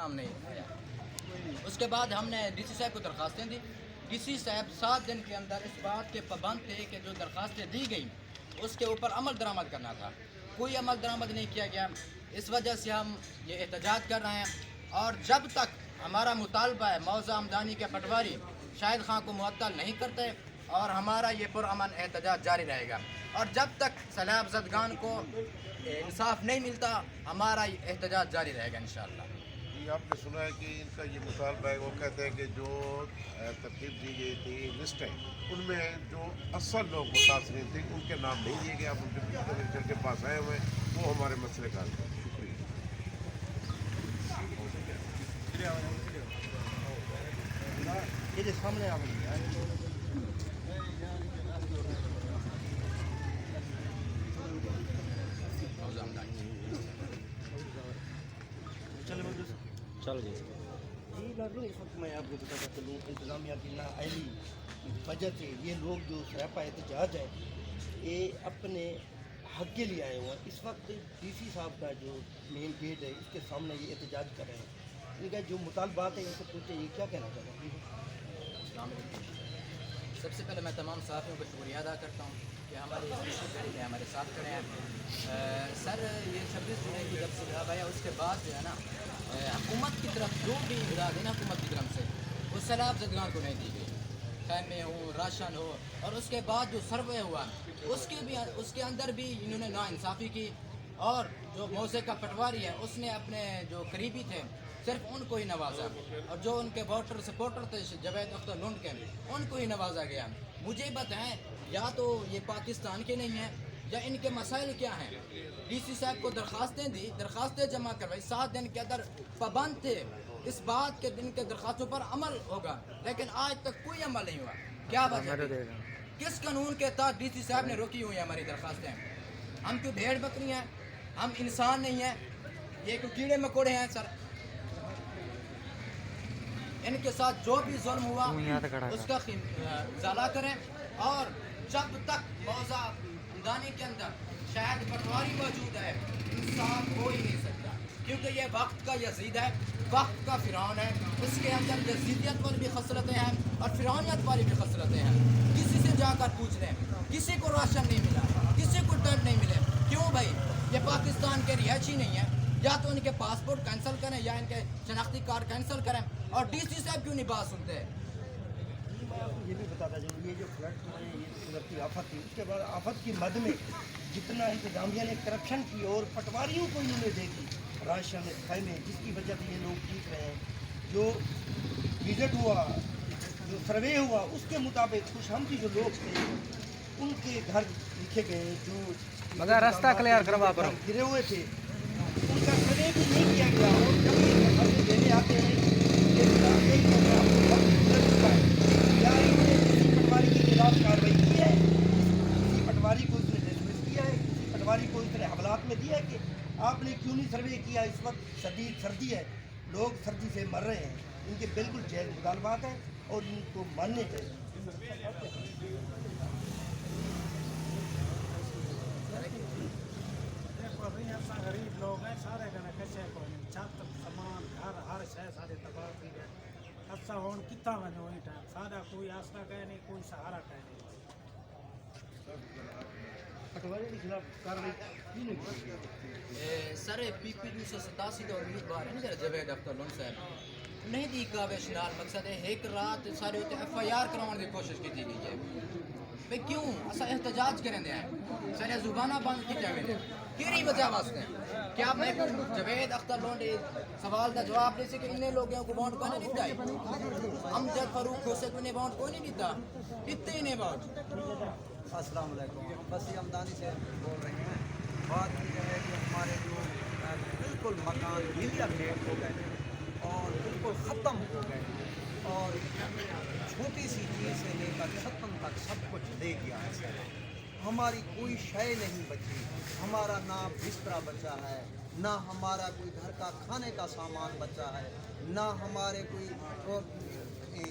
نام نہیں آیا۔ اس کے بعد ہم نے ڈی سی صاحب کو درخواستیں دی، ڈی سی صاحب 7 دن کے اندر اس بات کے پابند تھے کہ جو درخواستیں دی گئیں اس کے اوپر عمل درآمد کرنا تھا، کوئی عمل درآمد نہیں کیا گیا۔ اس وجہ سے ہم یہ احتجاج کر رہے ہیں، اور جب تک ہمارا مطالبہ ہے موضع آمدانی کے پٹواری شاہد خان کو معطل نہیں کرتے اور ہمارا یہ پرامن احتجاج جاری رہے گا، اور جب تک سیلاب زدگان کو انصاف نہیں ملتا ہمارا یہ احتجاج جاری رہے گا انشاءاللہ۔ یہ آپ نے سنا ہے کہ ان کا یہ مطالبہ ہے، وہ کہتے ہیں کہ جو ترتیب دی گئی تھی لسٹ ہے ان میں جو اصل لوگ متاثرین تھے ان کے نام نہیں دیے گئے، آپ ان کے کلکٹر کے پاس آئے ہوئے ہیں، وہ ہمارے مسئلے کا حل کریں۔ شکریہ۔ یہ سامنے آپ چل جی اس وقت میں آپ کو بتاتا چلوں انتظامیہ کی نااہلی کی وجہ سے یہ لوگ جو سراپا احتجاج ہے یہ اپنے حق کے لیے آئے ہوئے ہیں۔ اس وقت ڈی سی صاحب کا جو مین گیٹ ہے اس کے سامنے یہ احتجاج کر رہے ہیں، ان کا جو مطالبات ہیں ان سے پوچھے یہ کیا کہنا چاہتے ہیں؟ السلام علیکم۔ سب سے پہلے میں تمام صحافیوں کا شکریہ ادا کرتا ہوں کہ ہمارے اس ہمارے ساتھ کھڑے ہیں۔ سر یہ 26 جولائی کی جب سیلاب آیا اس کے بعد جو ہے نا حکومت کی طرف جو بھی امداد ہے نا حکومت کی طرف سے وہ سیلاب زدگان کو نہیں دی گئی، خیمے ہو راشن ہو، اور اس کے بعد جو سروے ہوا اس کے اندر بھی انہوں نے ناانصافی کی، اور جو موضع کا پٹواری ہے اس نے اپنے جو قریبی تھے صرف ان کو ہی نوازا، اور جو ان کے ووٹر سپورٹر تھے جاوید اختر لنڈ کے ان کو ہی نوازا گیا۔ مجھے بتائیں یا تو یہ پاکستان کے نہیں ہیں یا ان کے مسائل کیا ہیں؟ ڈی سی صاحب کو درخواستیں جمع کروائی، 7 دن کے اندر پابند تھے اس بات کے دن کے درخواستوں پر عمل ہوگا، لیکن آج تک کوئی عمل نہیں ہوا۔ کیا وجہ ہے؟ کس قانون کے تحت ڈی سی صاحب نے روکی ہوئی ہیں ہماری درخواستیں؟ ہم کیوں بھیڑ بکری ہیں؟ ہم انسان نہیں ہیں؟ یہ کوئی کیڑے مکوڑے ہیں سر؟ ان کے ساتھ جو بھی ظلم ہوا اس کا ازالہ کریں، اور جب تک موضع آمدانی کے اندر شاید پٹواری موجود ہے انصاف ہو ہی نہیں سکتا، کیونکہ یہ وقت کا یزید ہے، وقت کا فرعون ہے، اس کے اندر یزیدیت والی بھی خصلتیں ہیں اور فرعونیت والی بھی خصلتیں ہیں۔ کسی سے جا کر پوچھ لیں، کسی کو راشن نہیں ملا، کسی کو ٹینٹ نہیں ملے، کیوں بھائی؟ یہ پاکستان کے رہائشی نہیں ہے، یا تو ان کے پاسپورٹ کینسل کریں یا ان کے شناختی کارڈ کینسل کریں، اور ڈی سی صاحب کیوں نہیں بات سنتے؟ یہ بھی بتاتا چلوں یہ جو فلڈ میں یہ قدرتی آفت تھی اس کے بعد آفت کی مد میں جتنا انتظامیہ نے کرپشن کی اور پٹواریوں کو انہوں نے دے دی راشن خیمے، جس کی وجہ سے یہ لوگ جیت رہے ہیں۔ جو وزٹ ہوا، جو سروے ہوا اس کے مطابق خوش ہمدی جو لوگ تھے ان کے گھر لکھے گئے، جو مگر راستہ کلیئر کروا پر گرے ہوئے تھے ان کا سروے بھی نہیں کیا گیا، اور جب یہ خبریں دینے آتے ہیں یا انہوں نے کسی پٹواری کے خلاف کارروائی کی ہے، کسی پٹواری کو اس نے ڈسمس کیا ہے، کسی پٹواری کو اس نے حوالات میں دیا ہے کہ آپ نے کیوں نہیں سروے کیا؟ اس وقت شدید سردی ہے، لوگ سردی سے مر رہے ہیں، ان کے بالکل جائز مطالبات ہیں اور ان کو ماننے چاہیے۔ غریب لوگ ہیں سارے کنے کسے کو نہیں، چھت سامان گھر ہر شے سارے تباہ تھی گئے، اچھا ہون کتا ونجو وہی ٹائم سارا کوئی آسرا کہے نہیں، کوئی سہارا کہے نہیں۔ پٹواری کے خلاف کارروائی کیوں نہیں کی؟ سر پی پی 287 کا امیدوار ہے نا جاوید اختر لنڈ صاحب نہیں دی کاوش نال، مقصد ہے ایک رات سارے ہوتے ایف آئی آر کروانے کی کوشش کی گئی ہے۔ بھئی کیوں اسا احتجاج کریں دے ہیں سارے زبانہ بند کی جاوے کیری وجہ واسطے کیا میں جاوید اختر لنڈ سوال کا جواب دے سے کہ انہیں لوگوں کو ووٹ کوئی نہیں دیتا ہے؟ امجد فاروق حسین کو انہیں ووٹ کوئی نہیں دیتا، اتنے انہیں ووٹ۔ السلام علیکم، بسی آمدانی سے بول رہے ہیں۔ بات یہ ہے کہ ہمارے جو بالکل مکان ملین ریٹ ہو گئے اور بالکل ختم ہو گئے، اور چھوٹی سی چیز سے لے کر چھتن تک سب کچھ لے گیا ہے سر۔ ہماری کوئی شے نہیں بچی، ہمارا نہ بستر بچا ہے، نہ ہمارا کوئی گھر کا کھانے کا سامان بچا ہے، نہ ہمارے کوئی